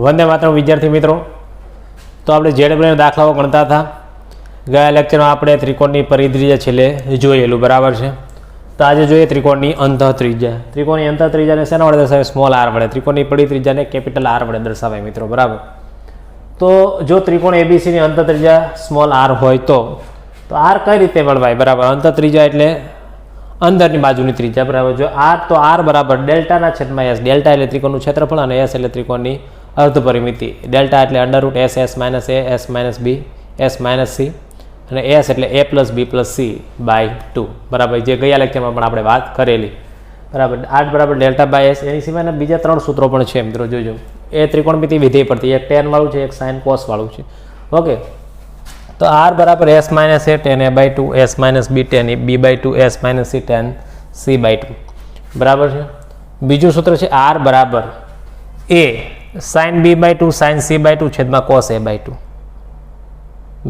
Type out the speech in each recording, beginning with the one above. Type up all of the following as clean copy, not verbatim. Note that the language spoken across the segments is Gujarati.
વંદે માતરમ વિદ્યાર્થી મિત્રો, તો આપણે ઝેડ પ્લેન દાખલાઓ ગણતા હતા. ગયા લેક્ચરમાં આપણે ત્રિકોણની પરિત્રિજ્યા છેલ્લે જોયેલું, બરાબર છે. તો આજે જોઈએ ત્રિકોણની અંતઃ ત્રિજ્યા. ત્રિકોણની અંતઃ ત્રિજ્યાને શેના વડે દર્શાવે? સ્મોલ આર વડે. ત્રિકોણની પરિત્રિજ્યાને કેપિટલ આર વડે દર્શાવાય મિત્રો, બરાબર. તો જો ત્રિકોણ એબીસીની અંતઃ ત્રિજ્યા સ્મોલ આર હોય તો આર કઈ રીતે મળવાય? બરાબર, અંતઃ ત્રિજ્યા એટલે અંદરની બાજુની ત્રિજ્યા, બરાબર. જો આર તો આર બરાબર ડેલ્ટાના છેદમાં એસ. ડેલ્ટા એટલે ત્રિકોણનું ક્ષેત્રફળ અને એસ એટલે ત્રિકોણની અર્ધ પરિમિતિ. ડેલ્ટા એટલે under root S S minus A S minus B S minus C અને એસ એટલે A plus B plus C by 2, બરાબર. જે ગયા લેક્ચરમાં પણ આપણે વાત કરેલી, બરાબર. આર બરાબર ડેલ્ટા બાય એસ. એની સિવાયના બીજા 3 સૂત્રો પણ છે મિત્રો, જોજો. એ ત્રિકોણમિતિ વિધેય પરથી એક tan વાળું છે, એક sin cos વાળું છે. ઓકે, તો આર બરાબર s minus a tan a by 2 s minus b tan b by 2 s minus c tan c by 2, બરાબર છે. બીજું સૂત્ર છે આર બરાબર a sin b by 2 sin c by 2 છેદમાં cos a બાય 2,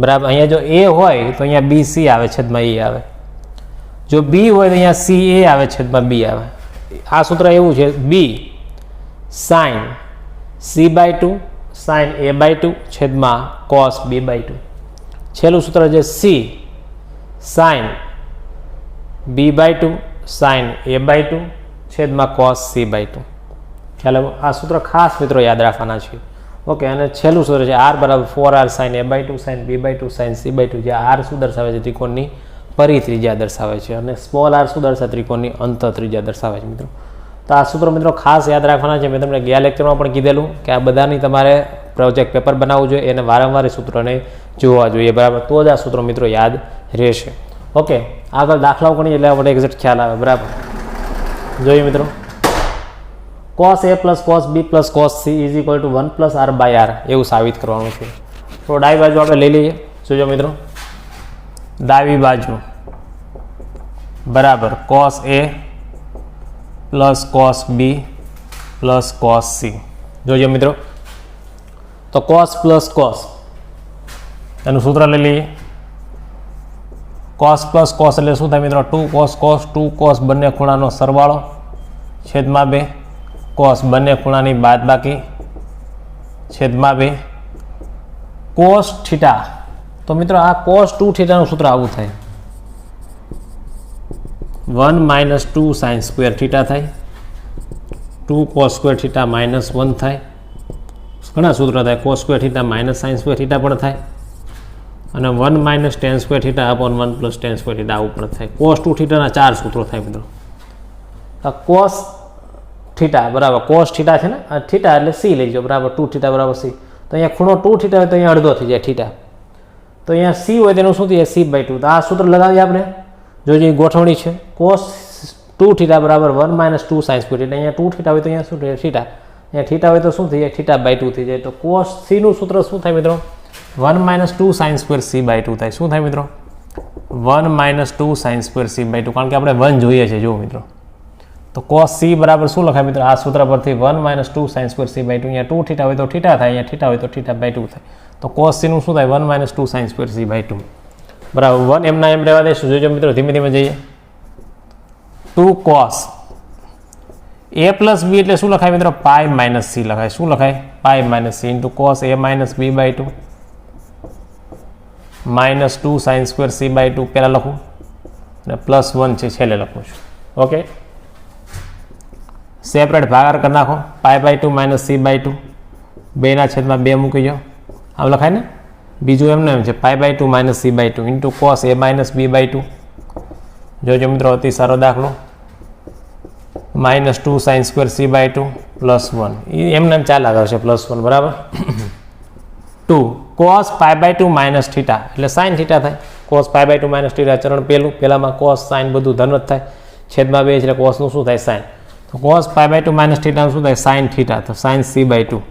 બરાબર. અહીંયા જો a હોય તો અહીંયા બી સી આવે છેદમાં એ આવે. જો બી હોય તો અહીંયા સી એ આવે છેદમાં બી આવે. આ સૂત્ર એવું છે, b sin c by 2 sin a by 2 છેદમાં cos b બાય 2. છેલ્લું સૂત્ર છે c sin b by 2 sin a by 2 છેદમાં cos c બાય 2. ચાલો, આ સૂત્ર ખાસ મિત્રો યાદ રાખવાના છે. ઓકે, અને છેલ્લું સૂત્ર છે આર બરાબર 4r sin a by 2 sin b by 2 sin c by 2. જે આર શું દર્શાવે છે? ત્રિકોણની પરિત્રિજ્યા દર્શાવે છે. અને સ્મોલ આર શું દર્શાવે? ત્રિકોણની અંતઃ ત્રિજ્યા દર્શાવે છે મિત્રો. તો આ સૂત્રો મિત્રો ખાસ યાદ રાખવાના છે. મેં તમને ગયા લેક્ચરમાં પણ કીધેલું કે આ બધાની તમારે પ્રોજેક્ટ પેપર બનાવવું જોઈએ, એને વારંવાર સૂત્રોને જોવા જોઈએ, બરાબર. તો જ આ સૂત્રો મિત્રો યાદ રહેશે. ઓકે, આગળ દાખલાઓ ગણીએ એટલે આપણે એક્ઝેક્ટ ખ્યાલ આવે, બરાબર. જોઈએ મિત્રો, cos a plus cos b plus cos c is equal to 1 plus R by R એવું સાબિત કરવાનું છે. તો ડાબી બાજુ આપણે લઈ લઈએ. જોજો મિત્રો, ડાબી બાજુ બરાબર cos a plus cos b plus cos c. જોજો મિત્રો, તો cos પ્લસ cos એનું સૂત્ર લઈ લઈએ. cos પ્લસ cos એટલે શું થાય મિત્રો? 2 cos cos 2 cos બંને ખૂણાનો સરવાળો છેદમાં 2 cos બંને ખૂણાની બાદબાકી છેદમાં 2 cos થીટા. તો મિત્રો આ cos 2 થીટાનું સૂત્ર આવું થાય, 1 માઇનસ 2 સાઇન સ્ક્વેર થીટા થાય, 2 cos સ્ક્વેર થીટા માઇનસ 1 થાય. ઘણા સૂત્ર થાય, cos square theta minus sine square theta પણ થાય, અને 1 minus ten square theta upon 1 plus ten square theta આવું પણ થાય. cos 2 થીટાના 4 સૂત્રો થાય મિત્રો. આ cos થીટા બરાબર cos થીટા છે ને, આ થીટા એટલે સી લઈ જાઓ, બરાબર. 2 થીટા બરાબર સી. તો અહીંયા ખૂણો 2 થીટા હોય તો અહીંયા અડધો થઈ જાય થીટા. તો અહીંયા સી હોય તેનું શું થઈ જાય? C by 2. તો આ સૂત્ર લગાવીએ આપણે. જોજો ગોઠવણી છે, cos 2 થીટા બરાબર 1 માઇનસ 2 સાઇન સ્ક્વેર થીટા. અહીંયા 2 થીટા હોય તો અહીંયા શું થઈ જાય? થીટા. અહીંયા થીટા હોય તો શું થઈ જાય? થીટા બાય 2 થઈ જાય. તો cos સીનું સૂત્ર શું થાય મિત્રો? 1 minus 2 sine square C by 2 થાય. શું થાય મિત્રો? 1 minus 2 sine square C by 2. કારણ કે આપણે 1 જોઈએ છે, જો મિત્રો. તો cos c બરાબર શું લખાય મિત્રો? આ સૂત્ર પરથી 1 minus 2 sine square C by 2. અહીંયા 2 થીટા હોય તો થીટા થાય, અહીંયા થીટા હોય તો થીટા બાય 2 થાય. તો cos c નું શું થાય? 1 minus 2 sine square C by 2, બરાબર. 1 એમના એમ રહેવા દઈશું. જોજો મિત્રો, ધીમે ધીમે જઈએ. 2 cos a પ્લસ b એટલે શું લખાય મિત્રો? પાઈ માઇનસ સી લખાય. શું લખાય? Pi minus c into cos a minus b by 2 minus 2 sine square C by 2 પહેલાં લખું, અને પ્લસ 1 છે છેલ્લે લખું છું. ઓકે, સેપરેટ ભાગાકાર કરી નાખો. Pi by 2 minus c by 2 2 છેદમાં 2 મૂકી જાઓ, આમ લખાય ને. બીજું એમને એમ છે, pi by 2 minus c by 2 into cos a minus b by 2. જોજો મિત્રો, અતિ સારો દાખલો. Minus 2 sine square C by 2 plus 1 એમને એમ ચાલ્યા કરશે, પ્લસ 1, બરાબર. 2 cos pi by 2 minus theta એટલે સાઇન થીટા થાય. cos pi by 2 minus theta ચરણ પહેલામાં cos સાઇન બધું ધન જ થાય, છેદમાં 2 એટલે cos નું શું થાય? સાઇન. તો cos પાઈ બાય 2 માઇનસ થીટાનું શું થાય? Sine theta. તો sine C by 2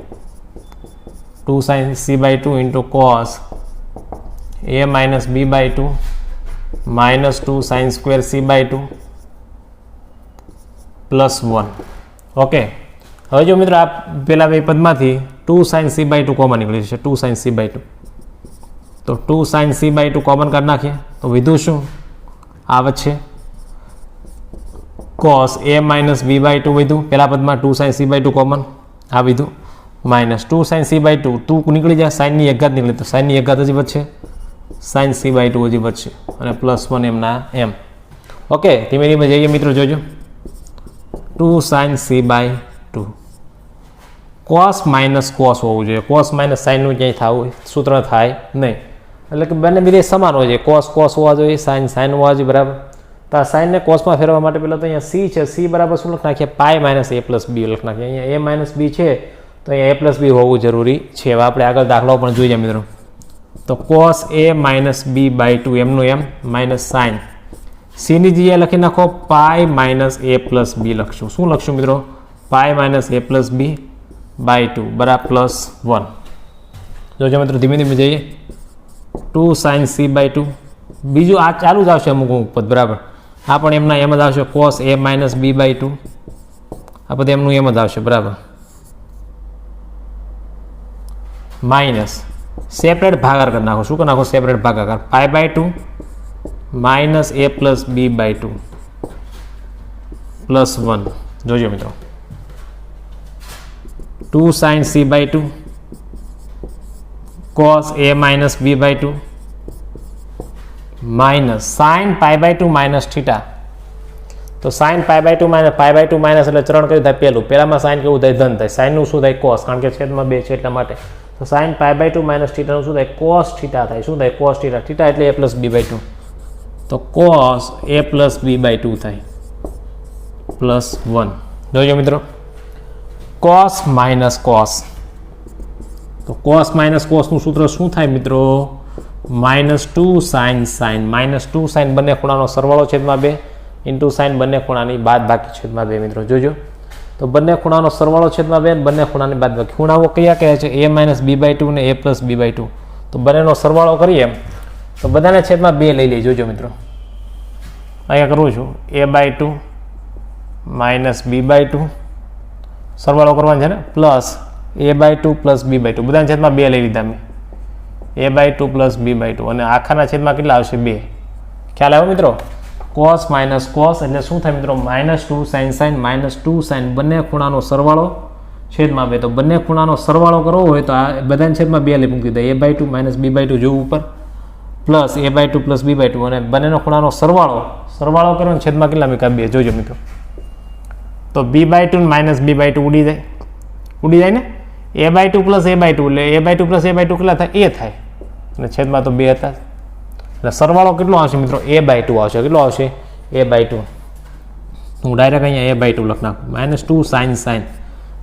2 sine C by 2 into cos a minus b by 2 minus 2 sine square C by 2 plus 1. Okay, હવે જો મિત્રો આ પેલા બે પદમાંથી 2 સાઇન સી બાય 2 કોમન નીકળી જશે. 2 સાઇન સી બાય 2, તો 2 સાઇન સી બાય 2 કોમન કરી નાખીએ તો વિધું શું આવે છે? Cos A minus B by two વધ્યું, પહેલા પદમાં 2 sin c by two common આ વિધું, minus 2 sin c by two, તું નીકળી જાય, સાઇનની એક ઘાત નીકળી, તો સાઇનની એક ઘાત હજી વધશે, sin c બાય ટુ હજી વધશે, અને +1 એમના એમ. ઓકે, ધીમે ધીમે જઈએ મિત્રો, જોજો. 2 sin c by two, cos minus cos હોવું જોઈએ, કોસ માઇનસ સાઇનનું ક્યાંય થવું સૂત્ર થાય નહીં, એટલે કે બંને બીજે સમાન હોય છે, કોસ કોસ હોવા જોઈએ, સાઇન સાઇન હોવા જોઈએ, બરાબર. તો આ સાઇનને કોસમાં ફેરવવા માટે પહેલાં તો અહીંયા સી છે, સી બરાબર શું લખી નાખીએ, પાઈ માઇનસ એ પ્લસ બી લખી નાખીએ, અહીંયા એ માઇનસ બી છે તો અહીંયા એ પ્લસ બી હોવું જરૂરી છે. હવે આપણે આગળ દાખલાઓ પણ જોઈએ મિત્રો. તો cos A minus B by two એમનું એમ માઇનસ સાઇન, સીની જગ્યાએ લખી નાખો પાઈ માઇનસ એ પ્લસ બી લખશું. શું લખશું મિત્રો, pi minus A plus B by two બરાબર +1. જોજો મિત્રો, ધીમે ધીમે જઈએ. 2 sin c બાય ટુ, બીજું આ ચાલુ જ આવશે અમુક પદ, બરાબર. આ પણ એમના એમ જ આવશે, cos A minus B by two, આ પદ એમનું એમ જ આવશે, બરાબર. માઇનસ સેપરેટ ભાગાકાર કરી નાખો, શું કરી નાખો, સેપરેટ ભાગાકાર, pi by two minus A plus B by two +1. જોજો મિત્રો, 2 sin c by two cos a minus b by two minus sine pi by two minus theta. તો sine pi by two minus pi by two minus એટલે ચરણ કયું થાય, પહેલામાં સાઇન કેવું થાય, ધન થાય, સાઇનનું શું થાય, કોસ, કારણ કે છેદમાં 2 છે એટલા માટે. તો sine pi by two minus થીટાનું શું થાય, કોસ થીટા થાય. શું થાય, કોસ થીટા, થીટા એટલે a plus B by two, તો cos a plus B by two થાય +1. જોજો મિત્રો, કોસ માઇનસ કોસ, તો કોસ માઇનસ કોસનું સૂત્ર શું થાય મિત્રો, -2 sin sin, -2 sin બંને ખૂણાનો સરવાળો છેદમાં 2 ઇન્ટુ સાઇન બંને ખૂણાની બાદ બાકી છેદમાં 2. મિત્રો જોજો, તો બંને ખૂણાનો સરવાળો છેદમાં 2 બંને ખૂણાની બાદ બાકી. ખૂણાઓ કયા કયા છે, a minus B by two ને a plus B by two. તો બંનેનો સરવાળો કરીએ તો બધાને છેદમાં 2 લઈ લઈએ. જોજો મિત્રો, અહીંયા કરું છું, a by two minus B by two સરવાળો કરવાનો છે ને, plus a by two plus B by two, બધાના છેદમાં 2 લઈ લીધા મેં, a by two plus B by two, અને આખાના છેદમાં કેટલા આવશે, 2. ખ્યાલ આવ્યો મિત્રો, કોસ માઇનસ કોસ એટલે શું થાય મિત્રો, -2 sin sin, -2 sin બંને ખૂણાનો સરવાળો છેદમાં 2. તો બંને ખૂણાનો સરવાળો કરવો હોય તો આ બધાના છેદમાં 2 લઈ મૂકી દીધા, a by two minus B by two જોવું ઉપર, plus a by two plus B by two, અને બંનેનો ખૂણાનો સરવાળો કરો ને છેદમાં કેટલા મૂક્યા, 2. જોજો મિત્રો, તો b by two minus B by two ઉડી જાય ને, a by two plus a by two એટલે a by two plus a by two કેટલા થાય, a થાય, અને છેદમાં તો 2 હતા, એટલે સરવાળો કેટલો આવશે મિત્રો, a બાય ટુ આવશે. કેટલો આવશે, a બાય ટુ. હું ડાયરેક્ટ અહીંયા a બાય ટુ લખ નાખું, -2 sin sin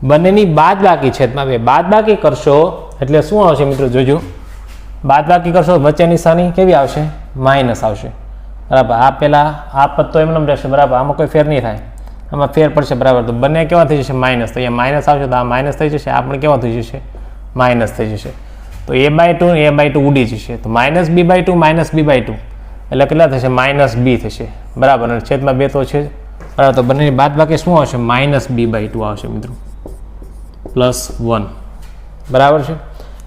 બંનેની બાદ બાકી છેદમાં 2, બાદ બાકી કરશો એટલે શું આવશે મિત્રો, જોજો, બાદ બાકી કરશો વચ્ચે નિશાની કેવી આવશે, માઇનસ આવશે, બરાબર. આ પહેલાં આ પદ તો એમને રહેશે, બરાબર, આમાં કોઈ ફેર નહીં થાય, આમાં ફેર પડશે, બરાબર. તો બંને કેવા થઈ જશે, માઇનસ, તો અહીંયા માઇનસ આવશે, તો આ માઇનસ થઈ જશે, આ પણ કેવા થઈ જશે, માઇનસ થઈ જશે. તો a બાય ટુ ઉડી જશે, તો minus B by two minus B by two એટલે કેટલા થશે, -b થશે, બરાબર, અને છેદમાં 2 તો છે, બરાબર. તો બંનેની બાદ બાકી શું આવશે, -b બાય ટુ આવશે મિત્રો, +1, બરાબર છે.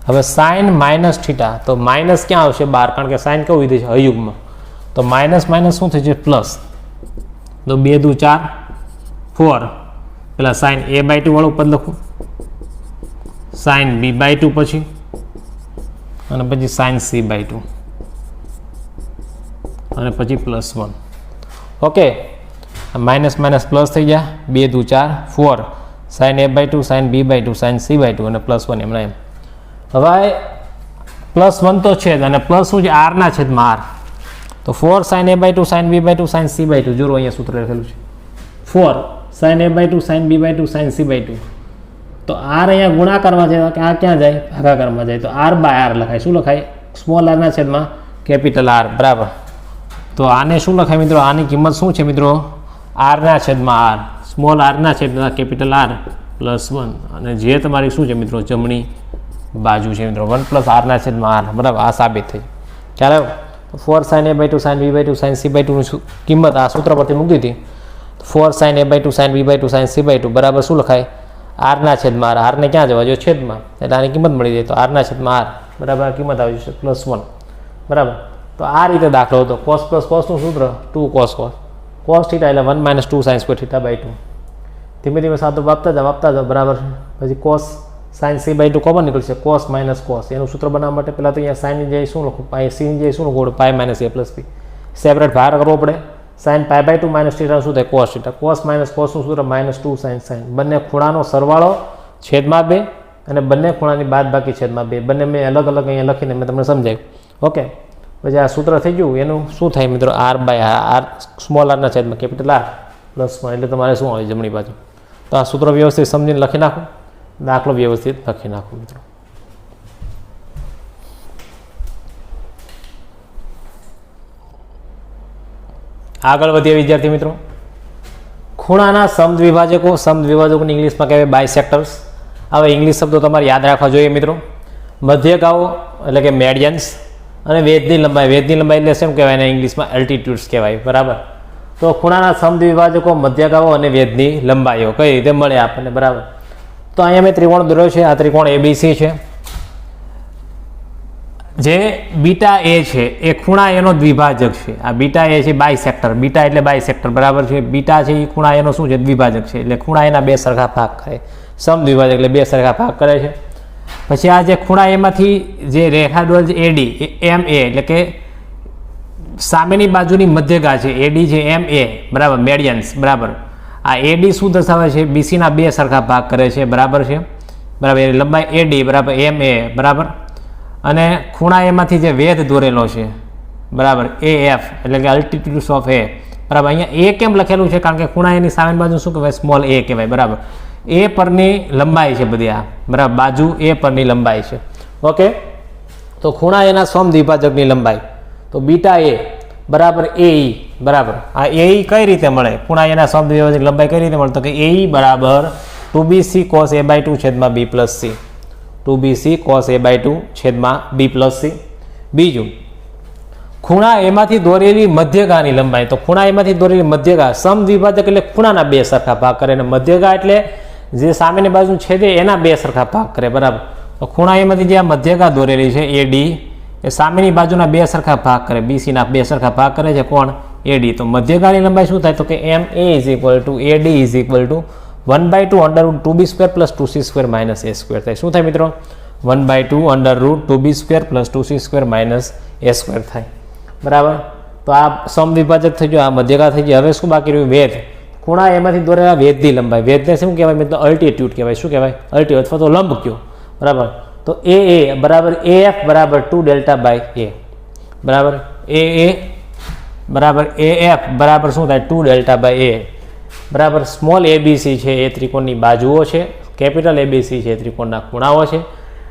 હવે સાઇન માઇનસ થીટા, તો માઇનસ ક્યાં આવશે, 12, કારણ કે સાઇન કેવું વિધેય છે, અયુગ્મ. તો માઇનસ માઇનસ શું થઈ છે, પ્લસ, તો 2 દુ 4 4, પેલા સાઇન a બાય ટુ વાળું પદ લખું, સાઇન b બાય ટુ પછી, અને પછી સાઇન c બાય ટુ, અને પછી +1. ઓકે, માઇનસ માઇનસ પ્લસ થઈ ગયા, 2 દુ 4 4, sign a by two, sine b by two, sine c by two, અને +1 એમના એમ. હવે +1 તો છે જ, અને પ્લસ શું છે, r ના છેદમાં r. તો 4 sign a by two, sine b by two, sine c by two, જોરો અહીંયા સૂત્ર લખેલું છે, 4 sign a by two, sine b by two, sine c by two. તો r અહીંયા ગુણાકારમાં જાય, કે આ ક્યાં જાય, ભાગાકારમાં જાય, તો r બાય r લખાય. શું લખાય, સ્મોલ r ના છેદમાં કેપિટલ R, બરાબર. તો આને શું લખાય મિત્રો, આની કિંમત શું છે મિત્રો, r ના છેદમાં r, સ્મોલ r ના છેદમાં કેપિટલ R +1, અને જે તમારી શું છે મિત્રો, જમણી બાજુ છે મિત્રો, 1 + r ના છેદમાં r, બરાબર. આ સાબિત થઈ. ખ્યાલ આવ્યો. 4 sin a by two, sine b by two, sine c by ટુની કિંમત આ સૂત્ર પરથી મૂકી હતી. 4 sin a by two, sine b by two, sine c by two બરાબર શું લખાય, r ના છેદમાં r, ને ક્યાં જવા જો, છેદમાં, એટલે આની કિંમત મળી જાય. તો r ના છેદમાં r, બરાબર, આ કિંમત આવી જશે +1, બરાબર. તો આ રીતે દાખલો હતો. cos પ્લસ કોસનું સૂત્ર 2 cos cos, કોસ થીટા એટલે 1 - 2 sin સ્ક્વેર થીટા બાય 2. ધીમે ધીમે સાદું આપતા જાઓ બરાબર છે. પછી cos sin c by 2 common નીકળશે, કોસ માઇનસ કોસ. એનું સૂત્ર બનાવવા માટે પહેલાં તો અહીંયા સાઇનની જગ્યાએ શું લખું, sin જગ્યાએ શું લખું, pi minus a plus b. Separate ભાર કરવો પડે. sin પાઈ બાય 2 માઇનસ થીટા શું થાય, કોસ થીટા. કોસ માઇનસ કોસનું સૂત્ર -2 sin. બંને ખૂણાનો સરવાળો છેદમાં 2 અને બંને ખૂણાની બાદબાકી છેદમાં 2. બંને મેં અલગ અલગ અહીંયા લખીને મેં તમને સમજાવ્યું. ઓકે, પછી આ સૂત્ર થઈ ગયું. એનું શું થાય મિત્રો, r બાય r સ્મોલ આરના છેદમાં કેપિટલ R પ્લસ 1 એટલે તમારે શું આવે જમણી બાજુ. તો આ સૂત્ર વ્યવસ્થિત સમજીને લખી નાખો, દાખલો વ્યવસ્થિત લખી નાખો મિત્રો. આગળ વધીએ વિદ્યાર્થી મિત્રો. ખૂણાના સમદ્વિભાજકોને ઇંગ્લિશમાં કહેવાય બાયસેક્ટર્સ. હવે ઇંગ્લિશ શબ્દો તમારે યાદ રાખવા જોઈએ મિત્રો. મધ્યગાઓ એટલે કે મેડિયન્સ અને વેધની લંબાઈ એટલે શું કહેવાય એને ઇંગ્લિશમાં એલ્ટિટ્યુડ્સ કહેવાય, બરાબર. તો ખૂણાના સમદ્વિભાજકો, મધ્યગાઓ અને વેધની લંબાઈઓ કઈ રીતે મળે આપણને, બરાબર. તો અહીંયા મેં ત્રિકોણ દોર્યો છે. આ ત્રિકોણ ABC છે. જે બીટા એ છે એ ખૂણા એનો દ્વિભાજક છે. આ બીટા એ છે બાયસેક્ટર. બીટા એટલે બાયસેક્ટર, બરાબર છે. બીટા છે એ ખૂણા એનો શું છે, દ્વિભાજક છે. એટલે ખૂણા એના બે સરખા ભાગ કરે. સમદ્વિભાજક એટલે બે સરખા ભાગ કરે છે. પછી આ જે ખૂણા એમાંથી જે રેખા દોરેલ છે AD એ MA એટલે કે સામેની બાજુની મધ્યગા છે. AD છે MA, બરાબર, મેડિયન્સ, બરાબર. આ AD શું દર્શાવે છે, BCના બે સરખા ભાગ કરે છે, બરાબર છે, બરાબર. એ લંબાઈ AD બરાબર MA, બરાબર. અને ખૂણા એમાંથી જે વેધ દોરેલો છે, બરાબર, AF એટલે કે અલ્ટિટ્યુડ્સ ઓફ A, બરાબર. અહીંયા A કેમ લખેલું છે, કારણ કે ખૂણા એની સામેની બાજુ શું કહેવાય, સ્મોલ a કહેવાય, બરાબર. A પરની લંબાઈ છે બધી આ, બરાબર, બાજુ A પરની લંબાઈ છે. ઓકે, તો ખૂણા એના સમદ્વિભાજકની લંબાઈ તો બીટા A બરાબર AE, બરાબર. આ AE કઈ રીતે મળે, ખૂણા એના સમદ્વિભાજકની લંબાઈ કઈ રીતે મળે, તો કે AE બરાબર 2BC cos a by 2 છેદમાં B plus C. 2BC cos a by 2 છેદમાં B પ્લસ C. બીજું, ખૂણા એમાંથી દોરેલી મધ્યગાની લંબાઈ. તો ખૂણા એમાંથી દોરેલી મધ્યગા, સમદ્વિભાજક એટલે ખૂણાના બે સરખા ભાગ કરે, અને મધ્યગા એટલે જે સામેની બાજુ છેદે એના બે સરખા ભાગ કરે, બરાબર. તો ખૂણા એમાંથી જે આ મધ્યગા દોરેલી છે AD એ સામેની બાજુના બે સરખા ભાગ કરે, BCના બે સરખા ભાગ કરે છે કોણ, AD. તો મધ્યગાની લંબાઈ શું થાય, તો કે MA = AD = 1/2 √2b² + 2c² - a² થાય. શું થાય મિત્રો, 1/2 √2b² + 2c² - a² થાય, બરાબર. તો આ સમદ્વિભાજક થઈ ગયો, આ મધ્યગા થઈ ગઈ. હવે શું બાકી રહ્યું, વેધ. ખૂણા એમાંથી દોરેલા વેધની લંબાઈ. વેધને શું કહેવાય મિત્રો, અલ્ટિટ્યુડ કહેવાય. શું કહેવાય, અલ્ટિટ્યુડ અથવા તો લંબ કયો, બરાબર. તો AA બરાબર AF બરાબર 2 ΔA, બરાબર. AA બરાબર AF બરાબર શું થાય, 2 ΔA, બરાબર. સ્મોલ ABC છે એ ત્રિકોણની બાજુઓ છે, કેપિટલ ABC છે એ ત્રિકોણના ખૂણાઓ છે,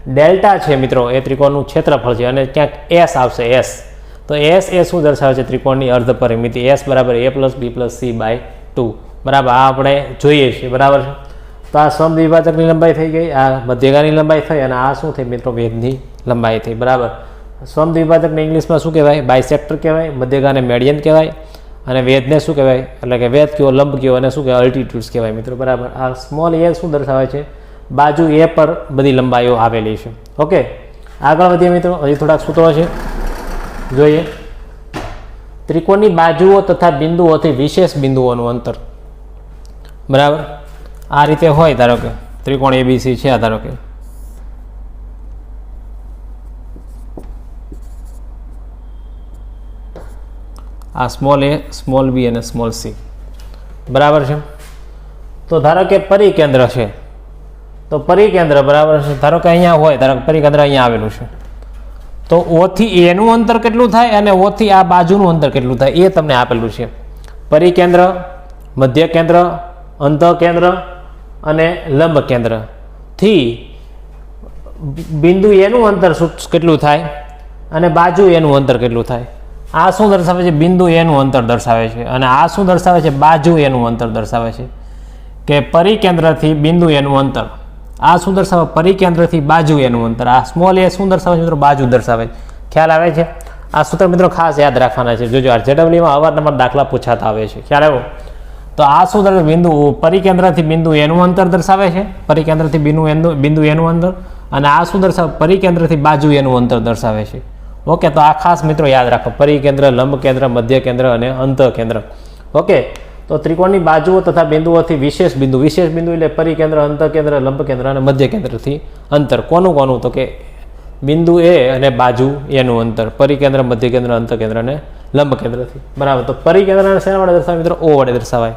ડેલ્ટા છે મિત્રો એ ત્રિકોણનું ક્ષેત્રફળ છે, અને ક્યાંક S આવશે, S. તો S એ શું દર્શાવે છે, ત્રિકોણની અર્ધ પરિમિતિ. S બરાબર A + B + C by 2, બરાબર. આ આપણે જોઈએ છીએ, બરાબર છે. તો આ સમદ્વિભાજકની લંબાઈ થઈ ગઈ, આ મધ્યગાની લંબાઈ થઈ, અને આ શું થઈ મિત્રો, વેધની લંબાઈ થઈ, બરાબર. સમદ્વિભાજકને ઇંગ્લિશમાં શું કહેવાય, બાયસેક્ટર કહેવાય. મધ્યગાને મેડિયન કહેવાય, અને વેધને શું કહેવાય, એટલે કે વેધ કયો, લંબ કયો, અને શું કહેવાય, અલ્ટિટ્યુડ્સ કહેવાય મિત્રો, બરાબર. આ સ્મોલ a શું દર્શાવે છે, બાજુ A પર બધી લંબાઈઓ આવેલી છે. ઓકે, આગળ વધીએ મિત્રો. હજી થોડાક સૂત્રો છે, જોઈએ. ત્રિકોણની બાજુઓ તથા બિંદુઓથી વિશેષ બિંદુઓનું અંતર, બરાબર. આ રીતે હોય, ધારો કે ત્રિકોણ ABC છે, ધારો કે આ સ્મોલ a, સ્મોલ b અને સ્મોલ c, બરાબર છે. તો ધારો કે પરિકેન્દ્ર છે, તો પરિકેન્દ્ર, બરાબર છે. ધારો કે અહીંયા હોય, ધારો કે પરિકેન્દ્ર અહીંયા આવેલું છે, તો O થી A નું અંતર કેટલું થાય અને O થી આ બાજુનું અંતર કેટલું થાય એ તમને આપેલું છે. પરિકેન્દ્ર, મધ્ય કેન્દ્ર, અંતઃકેન્દ્ર અને લંબ કેન્દ્ર થી બિંદુ A નું અંતર કેટલું થાય અને બાજુ A નું અંતર કેટલું થાય. આ શું દર્શાવે છે, બિંદુ A નું અંતર દર્શાવે છે, અને આ શું દર્શાવે છે, બાજુ A નું અંતર દર્શાવે છે. કે પરિકેન્દ્રથી બિંદુ A નું અંતર, આ શું દર્શાવે, પરિકેન્દ્રથી બાજુ A નું અંતર. આ સ્મોલ a શું દર્શાવે છે મિત્રો, બાજુ દર્શાવે. ખ્યાલ આવે છે. આ સૂત્ર મિત્રો ખાસ યાદ રાખવાના છે. જોજો RJEEમાં અવારનવાર દાખલા પૂછાતા આવે છે, ખ્યાલ આવ્યો. તો આ શું દર્શાવે, બિંદુ પરિકેન્દ્રથી બિંદુ A નું અંતર દર્શાવે છે, પરિકેન્દ્રથી બિંદુ A નું અંતર. અને આ શું દર્શાવે, પરિકેન્દ્રથી બાજુ A નું અંતર દર્શાવે છે. ઓકે, તો આ ખાસ મિત્રો યાદ રાખો, પરિકેન્દ્ર, લંબ કેન્દ્ર, મધ્ય કેન્દ્ર અને અંતઃ કેન્દ્ર. ઓકે, તો ત્રિકોણની બાજુઓ તથા બિંદુઓથી વિશેષ બિંદુ એટલે પરિકેન્દ્ર, અંતકેન્દ્ર, લંબકેન્દ્ર અને મધ્યકેન્દ્રથી અંતર. કોનું તો કે બિંદુ એ અને બાજુ એનું અંતર, પરિકેન્દ્ર, મધ્યકેન્દ્ર, અંતકેન્દ્ર અને લંબકેન્દ્રથી. બરાબર. તો પરિકેન્દ્રને શેના વડે દર્શાવાય મિત્રો? ઓ વડે દર્શાવાય.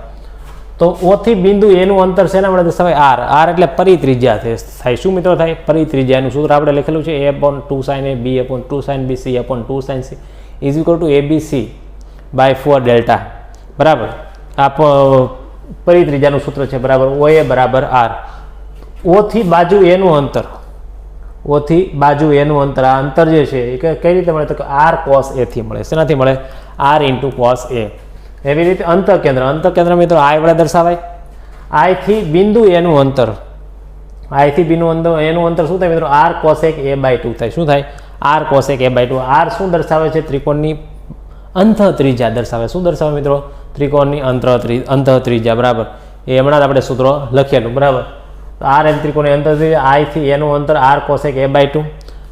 તો ઓ થી બિંદુ એનું અંતર શેના વડે દર્શાવાય? આર. આર એટલે પરિત્રિજ્યા થાય. શું મિત્રો થાય? પરિત્રિજ્યા. એનું સૂત્ર આપણે લખેલું છે a/2 sin a, b/2 sin b, c/2 sin c is equal two abc/4 delta. બરાબર. આ પરિત્રિજ્યાનું સૂત્ર છે. બરાબર. ઓ એ બરાબર આર. ઓ થી બાજુ એનું અંતર, ઓ થી બાજુ એનું અંતર, આ અંતર જે છે એ કઈ રીતે મળે? તો કે આર કોસ એ થી મળે. શેનાથી મળે? R into cos a. એવી રીતે અંતકેન્દ્ર મિત્રો આઈ વડે દર્શાવાય. આઈ થી બિંદુ એનું અંતર, આઈ થી બિંદુ એનું અંતર શું થાય મિત્રો? આર કોસેક a/2 થાય. શું થાય? R cosec a/2. આર શું દર્શાવે છે? ત્રિકોણની અંતઃ ત્રિજ્યા દર્શાવે. શું દર્શાવે મિત્રો? ત્રિકોણની અંતઃ ત્રિજ્યા. બરાબર. એ હમણાં જ આપણે સૂત્રો લખેલું. બરાબર. તો આર એમ ત્રિકોણની અંતઃ ત્રિજ્યા. આઈ થી એનું અંતર આર કોસેક a/2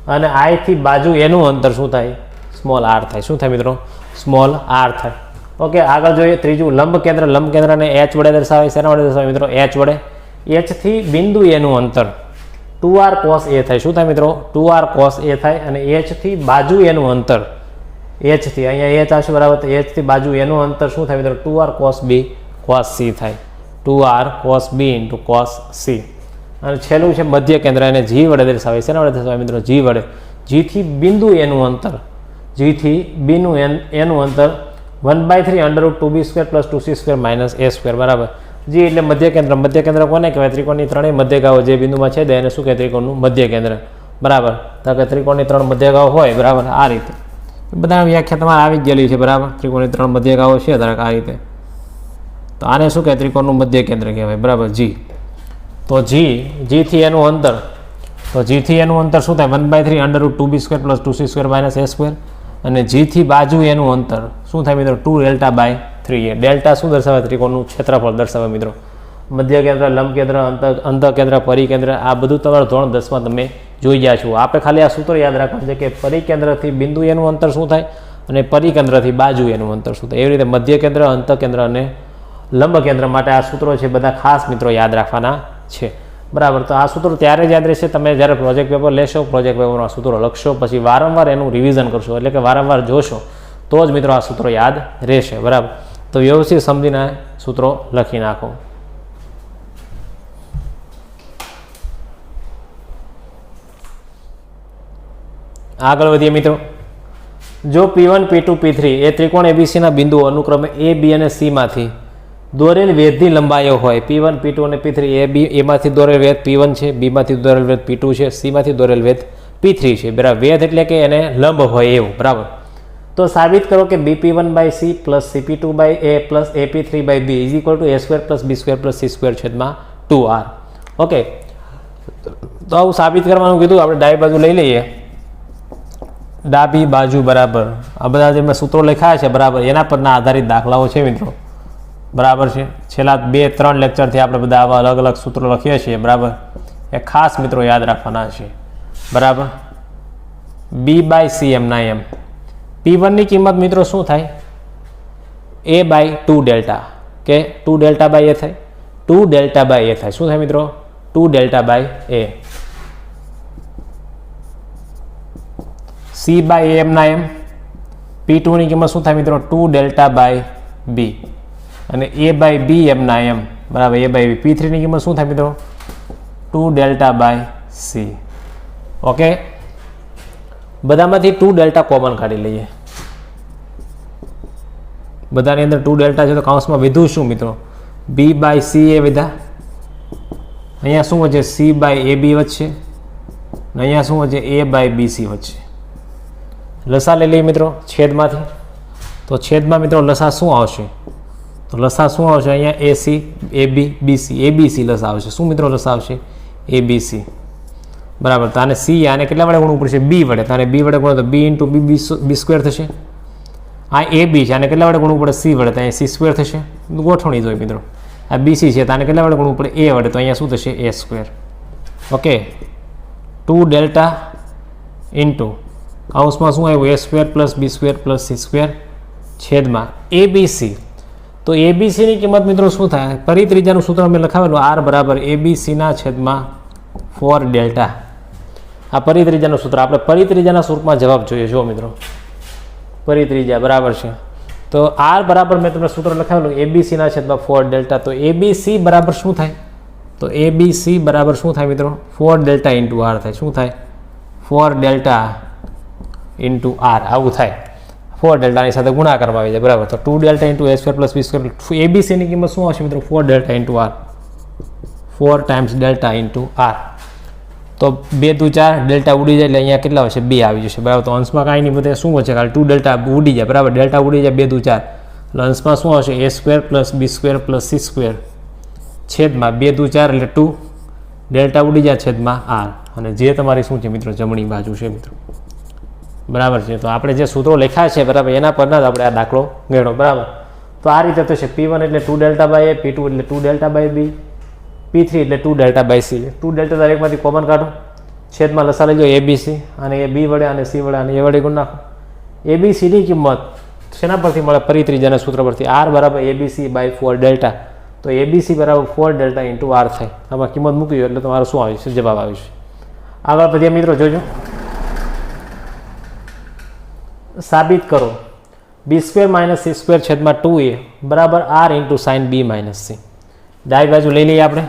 અને આઈ થી બાજુ એનું અંતર શું થાય? સ્મોલ આર થાય. શું થાય મિત્રો? સ્મોલ આર થાય. ઓકે, આગળ જોઈએ ત્રીજું લંબકેન્દ્રને એચ વડે દર્શાવાય. શેના વડે દર્શાવાય મિત્રો? એચ વડે. એચ થી બિંદુ એનું અંતર 2r cos a થાય. શું થાય મિત્રો? 2r cos a થાય. અને એચ થી બાજુ એનું અંતર, એચ થી અહીંયા એચ આવશે. બરાબર. તો એચ થી બાજુ એનું અંતર શું થાય મિત્રો? 2r cos b cos c થાય. 2r cos b into cos c. અને છેલ્લું છે મધ્યકેન્દ્ર, એને જી વડે દર્શાવાય. શેના વડે દર્શાવાય મિત્રો? જી વડે. જી થી બિંદુ એનું અંતર, જી થી બિંદુ એનું અંતર 1/3 √2b² + 2c² - a². બરાબર. જી એટલે મધ્યકેન્દ્ર કોને કહેવાય? ત્રિકોણની ત્રણેય મધ્યગાઓ જે બિંદુમાં છેદે એને શું કહે? ત્રિકોણનું મધ્યકેન્દ્ર. બરાબર. તો કે ત્રિકોણની ત્રણ મધ્યગાઓ હોય. બરાબર. આ રીતે બધા વ્યાખ્યા તમારે આવી જ ગયેલી છે. બરાબર. ત્રિકોણની ત્રણ મધ્યગાઓ છે ધારો આ રીતે. તો આને શું કહે? ત્રિકોણનું મધ્યકેન્દ્ર કહેવાય. બરાબર. જી. તો જી થી એનું અંતર, તો જી થી એનું અંતર શું થાય? 1/3 √2b² + 2c² - a². અને જી થી બાજુ એનું અંતર શું થાય મિત્રો? 2 ડેલ્ટા/3a. ડેલ્ટા શું દર્શાવે? ત્રિકોણનું ક્ષેત્રફળ દર્શાવે મિત્રો. મધ્યકેન્દ્ર, લંબકેન્દ્ર, અંતકેન્દ્ર, પરિકેન્દ્ર આ બધું તમારું ધોરણ 10માં તમે જોઈ ગયા છો. આપણે ખાલી આ સૂત્ર યાદ રાખવાનું છે કે પરિકેન્દ્રથી બિંદુ એનું અંતર શું થાય અને પરિકેન્દ્રથી બાજુ એનું અંતર શું થાય. એવી રીતે મધ્યકેન્દ્ર, અંતકેન્દ્ર અને લંબકેન્દ્ર માટે આ સૂત્રો છે બધા ખાસ મિત્રો યાદ રાખવાના છે. બરાબર. તો આ સૂત્રો ત્યારે જ યાદ રહેશે તમે જ્યારે પ્રોજેક્ટ પેપર લેશો, પ્રોજેક્ટ પેપરમાં સૂત્રો લખશો, પછી વારંવાર એનું રિવિઝન કરશો, એટલે કે વારંવાર જોશો તો જ મિત્રો આ સૂત્રો યાદ રહેશે. બરાબર. તો વ્યવસ્થિત સમજીને સૂત્રો લખી નાખો. આગળ વધીએ મિત્રો. જો P1, P2, P3 એ ત્રિકોણ એબીસીના બિંદુઓ અનુક્રમે A, B અને C માંથી દોરેલ વેધની લંબાઈઓ હોય. P1, P2 અને P3 એમાંથી દોરેલ વેધ P1 છે, B માંથી દોરેલ વેધ P2 છે, C માંથી દોરેલ વેધ P3 છે. બરાબર. વેધ એટલે કે એને લંબ હોય એવું. બરાબર. તો સાબિત કરો કે BP1/C + CP2/A + AP3/B is equal two A² + B² + C² / 2r. Okay, તો આવું સાબિત કરવાનું કીધું. આપણે ડાબી બાજુ લઈ લઈએ. ડાબી બાજુ. બરાબર. આ બધા જે મેં સૂત્રો લખ્યા છે બરાબર એના પરના આધારિત દાખલાઓ છે મિત્રો. બરાબર છે. છેલ્લા 2-3 લેક્ચરથી આપણે બધા આવા અલગ અલગ સૂત્રો લખીએ છીએ. બરાબર. એ ખાસ મિત્રો યાદ રાખવાના છે. બરાબર. B/C એમના એમ. P1ની કિંમત મિત્રો શું થાય? A/2 ડેલ્ટા, કે 2 ડેલ્ટા/A થાય. 2 ડેલ્ટા/A થાય. શું થાય મિત્રો? 2 ડેલ્ટા/A. C/A એમના એમ. P2ની કિંમત શું થાય મિત્રો? 2 ડેલ્ટા/B. અને A/B એમના એમ. બરાબર. A/B. P3ની કિંમત શું થાય મિત્રો? 2 ડેલ્ટા/C. ઓકે, બધામાંથી 2 ડેલ્ટા કોમન કાઢી લઈએ. બધાની અંદર 2 ડેલ્ટા છે તો કૌંસમાં વિધું શું મિત્રો? B/C એ વિધા. અહીંયા શું વચ્ચે? C/AB વચ્ચે. અને અહીંયા શું વચ્ચે? A/BC વચ્ચે. લસા લઈ લઈએ મિત્રો છેદમાંથી. તો છેદમાં મિત્રો લસા શું આવશે? તો લસા શું આવશે? અહીંયા AC, AB, BC. ABC લસા આવશે. શું મિત્રો લસા આવશે? ABC. બરાબર. તો આને C આને કેટલા વડે ગુણવું પડશે? B વડે. તો આને B વડે ગુણો તો B × B² થશે. આ AB છે, આને કેટલા વડે ગુણવું પડે? C વડે. તો અહીંયા C² થશે. ગોઠવણી જોઈએ મિત્રો. આ BC છે તો આને કેટલા વડે ગુણવું પડે? A વડે. તો અહીંયા શું થશે? A². ઓકે, 2 ડેલ્ટા ઇન્ટુ કૌંસમાં શું આવ્યું? A² + B² + C² છેદમાં ABC. તો એબીસીની કિંમત મિત્રો શું થાય? પરિત્રિજ્યાનું સૂત્ર અમે લખાવેલું આર બરાબર એબીસીના છેદમાં 4 ડેલ્ટા. આ પરિત્રિજ્યાનું સૂત્ર. આપણે પરિત્રિજ્યાના સ્વરૂપમાં જવાબ જોઈએ. જુઓ મિત્રો, પરિત્રિજ્યા બરાબર છે તો આર બરાબર મેં તમને સૂત્ર લખાવેલું એબીસીના છેદમાં 4 ડેલ્ટા. તો એબીસી બરાબર શું થાય? તો એબીસી બરાબર શું થાય મિત્રો? 4 ડેલ્ટા ઇન્ટુ આર થાય. શું થાય? 4 ડેલ્ટા ઇન્ટુ આર આવું થાય. 4 ડેલ્ટાની સાથે ગુણાકારમાં આવી જાય બરાબર. તો 2 delta into a square plus b square. એબીસીની કિંમત શું આવશે મિત્રો? 4 delta into R. 4 times delta into R. તો 2 દુ 4 ડેલ્ટા ઉડી જાય એટલે અહીંયા કેટલા આવશે? 2 આવી જશે બરાબર. તો અંશમાં કાંઈ નહીં બધે શું છે? ખાલી 2 ડેલ્ટા ઉડી જાય બરાબર. ડેલ્ટા ઉડી જાય 2 દુ 4 એટલે અંશમાં શું આવશે? એ square plus b square plus C square છેદમાં 2 દુ 4 એટલે 2 ડેલ્ટા ઉડી જાય છેદમાં આર. અને જે તમારી શું છે મિત્રો? જમણી બાજુ છે મિત્રો બરાબર છે. તો આપણે જે સૂત્રો લખ્યા છે બરાબર એના પરના જ આપણે આ દાખલો ગણ્યો બરાબર. તો આ રીતે તો છે P1 એટલે 2 ડેલ્ટા બાય એ, P2 એટલે 2 ડેલ્ટા બાય બી, P3 એટલે 2 ડેલ્ટા બાય સી. 2 ડેલ્ટા દરેકમાંથી કોમન કાઢો, છેદમાં લસા લઈ લો એબીસી અને એ બી વડે અને સી વડે અને એ વડે ગુણ નાખો. એબીસીની કિંમત શેના પરથી મળે? પરિત્રિજ્યાના સૂત્ર પરથી. આર બરાબર એબીસી બાય 4 ડેલ્ટા. તો એબીસી બરાબર 4 ડેલ્ટા ઇન્ટુ આર થાય. આમાં કિંમત મૂકી એટલે તમારો શું આવ્યું છે? જવાબ આવ્યું છે. આગળ પછી મિત્રો જોજો, સાબિત કરો b square minus c square છેદમાં 2a બરાબર આર ઇન્ટુ સાઇન બી માઇનસ સી. ડાબી બાજુ લઈ લઈએ આપણે.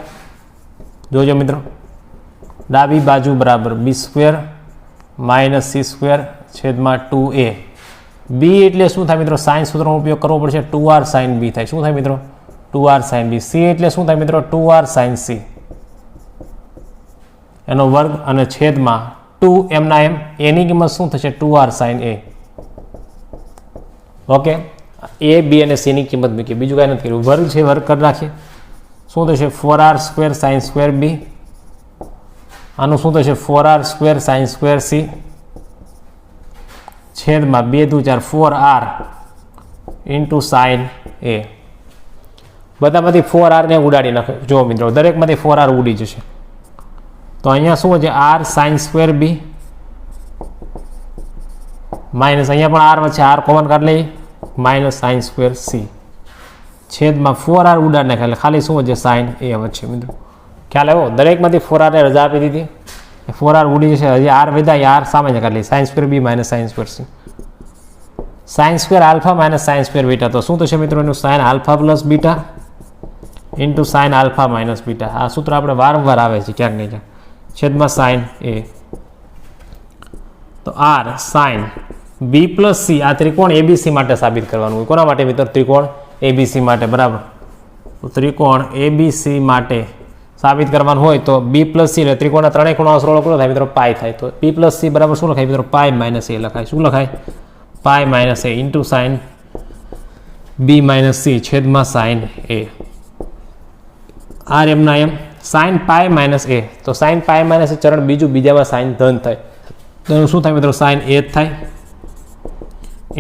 જોજો મિત્રો, ડાબી બાજુ બરાબર બી સ્ક્વેર માઇનસ સી સ્ક્વેર છેદમાં 2a. બી એટલે શું થાય મિત્રો? સાઇન સૂત્રનો ઉપયોગ કરવો પડશે. 2r સાઇન બી થાય. શું થાય મિત્રો? 2r સાઇન બી. સી એટલે શું થાય મિત્રો? 2r સાઇન સી એનો વર્ગ અને છેદમાં 2 એમના એમ. એની કિંમત શું થશે? 2r સાઇન એ. ઓકે, એ બી અને સીની કિંમત મૂકીએ, બીજું કાંઈ નથી કર્યું. વર્ગ છે વર્ગ કરી નાખીએ. શું થશે? 4r સ્ક્વેર સાઇન સ્ક્વેર બી. આનું શું થશે? 4r square sign square C છેદમાં 2 દુ 4 4r ઇન્ટુ સાઇન એ. બધામાંથી 4r ને ઉડાડી નાખો. જો મિત્રો, દરેકમાંથી 4r ઉડી જશે. તો અહીંયા શું છે? r sign square B minus અહીંયા પણ આર વચ્ચે આર કોમન કાઢી લઈએ માઇનસ સાઇન સ્ક્વેર સી છેદમાં 4r ઉડાડ નાખે એટલે ખાલી શું છે? સાઇન એ વચ્ચે. મિત્રો ખ્યાલ આવ્યો? દરેકમાંથી 4r ને રજા આપી દીધી. 4r ઉડી જશે. હજી આર વધ્યા, આર સામાન્ય કાઢી લઈએ. Sine square B minus sine square C. Sine square alpha minus sine square beta. તો શું થશે મિત્રો? એનું sine alpha plus beta into sine alpha minus beta. આ સૂત્ર આપણે વારંવાર આવે છે ક્યાંક ને ક્યાંક. છેદમાં સાઇન એ. તો R sine b plus c. આ ત્રિકોણ એબીસી માટે સાબિત કરવાનું હોય. કોના માટે મિત્રો? ત્રિકોણ એબીસી માટે બરાબર. તો ત્રિકોણ એબીસી માટે સાબિત કરવાનું હોય તો બી પ્લસ સી એટલે ત્રિકોણના ત્રણેય ખૂણાનો સરવાળો કેટલો થાય મિત્રો? પાય થાય. તો બી પ્લસ સી બરાબર શું લખાય મિત્રો? પાય માઇનસ એ લખાય. શું લખાય? Pi minus A into sine B minus C છેદમાં સાઇન એ. આર એમના એમ. સાઇન પાય માઇનસ એ. તો સાઇન પાય માઇનસ એ ચરણ બીજું, બીજામાં સાઇન ધન થાય. તો એનું શું થાય મિત્રો? સાઇન એ જ થાય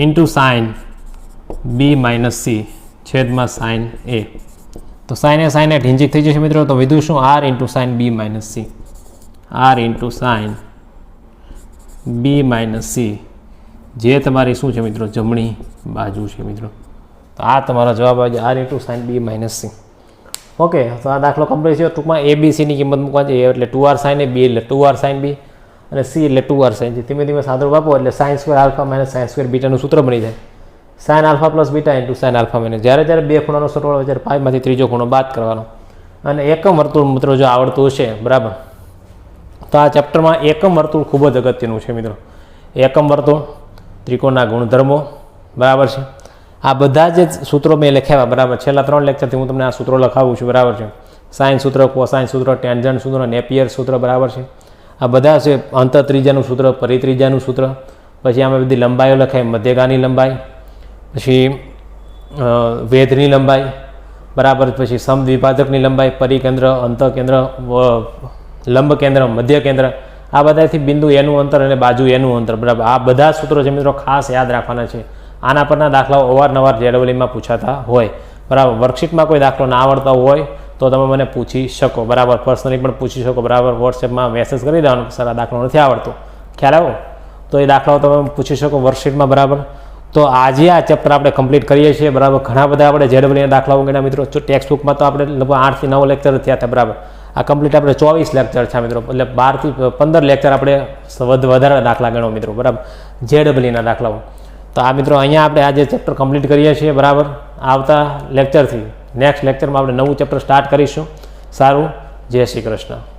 ઇન્ટુ સાઇન બી માઇનસ સી છેદમાં સાઇન એ. તો સાઇન એ સાઇન એ ઢીંચક થઈ જશે મિત્રો. તો વધુ શું? આર ઇન્ટુ સાઇન બી minus c. R into sine બી માઇનસ સી જે તમારી શું છે મિત્રો? જમણી બાજુ છે મિત્રો. તો આ તમારો જવાબ આવે છે આર ઇન્ટુ સાઇન બી માઇનસ સી. ઓકે, તો આ દાખલો કમ્પ્લીટ છે. ટૂંકમાં એબીસીની કિંમત મૂકવા છે. એટલે 2r સાઇન એ, બી એટલે 2r સાઇન બી અને સી એટલે 2r સાઇન સી. ધીમે ધીમે સાદું વાપરો એટલે sine square alpha minus sine square બીટાનું સૂત્ર બની જાય. Sine alpha plus beta into sine alpha minus. જ્યારે જ્યારે બે ખૂણાનો સરવાળો હોય ત્યારે પાયમાંથી ત્રીજો ખૂણો બાદ કરવાનો. અને એકમ વર્તુળ મિત્રો જો આવડતું હશે બરાબર, તો આ ચેપ્ટરમાં એકમ વર્તુળ ખૂબ જ અગત્યનું છે મિત્રો. એકમ વર્તુળ, ત્રિકોણના ગુણધર્મો બરાબર છે. આ બધા જે સૂત્રો મેં લખ્યા બરાબર. છેલ્લા 3 લેક્ચરથી હું તમને આ સૂત્રો લખાવું છું બરાબર છે. સાઇન સૂત્ર, કોસાઇન સૂત્ર, ટેન્જન્ટ સૂત્ર, નેપિયર સૂત્ર બરાબર છે. આ બધા છે. અંતર ત્રિજ્યાનું સૂત્ર, પરિત્રિજ્યાનું સૂત્ર, પછી આમાં બધી લંબાઈઓ લખાય. મધ્યગાની લંબાઈ, પછી વેધની લંબાઈ બરાબર, પછી સમદ્વિભાજકની લંબાઈ, પરિકેન્દ્ર, અંતઃકેન્દ્ર, લંબ કેન્દ્ર, મધ્ય કેન્દ્ર, આ બધાથી બિંદુ એનું અંતર અને બાજુ એનું અંતર બરાબર. આ બધા સૂત્રો છે મિત્રો ખાસ યાદ રાખવાના છે. આના પરના દાખલાઓ અવારનવાર જેડબલઈમાં પૂછાતા હોય બરાબર. વર્કશીટમાં કોઈ દાખલો ના આવડતા હોય તો તમે મને પૂછી શકો બરાબર. પર્સનલી પણ પૂછી શકો બરાબર. વોટ્સએપમાં મેસેજ કરી દેવાનો કે સર આ દાખલો નથી આવડતો, ખ્યાલ આવ્યો? તો એ દાખલાઓ તમે પૂછી શકો વર્કશીટમાં બરાબર. તો આજે આ ચેપ્ટર આપણે કમ્પ્લીટ કરીએ છીએ બરાબર. ઘણા બધા આપણે જેડબલના દાખલાઓ ગણ્યા મિત્રો. ટેક્સ્ટ બુકમાં તો આપણે લગભગ 8 થી 9 લેક્ચર થયા હતા બરાબર. આ કમ્પ્લીટ આપણે 24 લેક્ચર છે મિત્રો, એટલે 12 થી 15 લેક્ચર આપણે વધારે દાખલા ગણો મિત્રો બરાબર, જેડબલના દાખલાઓ. તો આ મિત્રો અહીંયા આપણે આજે ચેપ્ટર કમ્પ્લીટ કરીએ છીએ બરાબર. આવતા લેક્ચરથી નેક્સ્ટ લેક્ચરમાં આપણે નવું ચેપ્ટર સ્ટાર્ટ કરીશું. સારું, જય શ્રી કૃષ્ણ.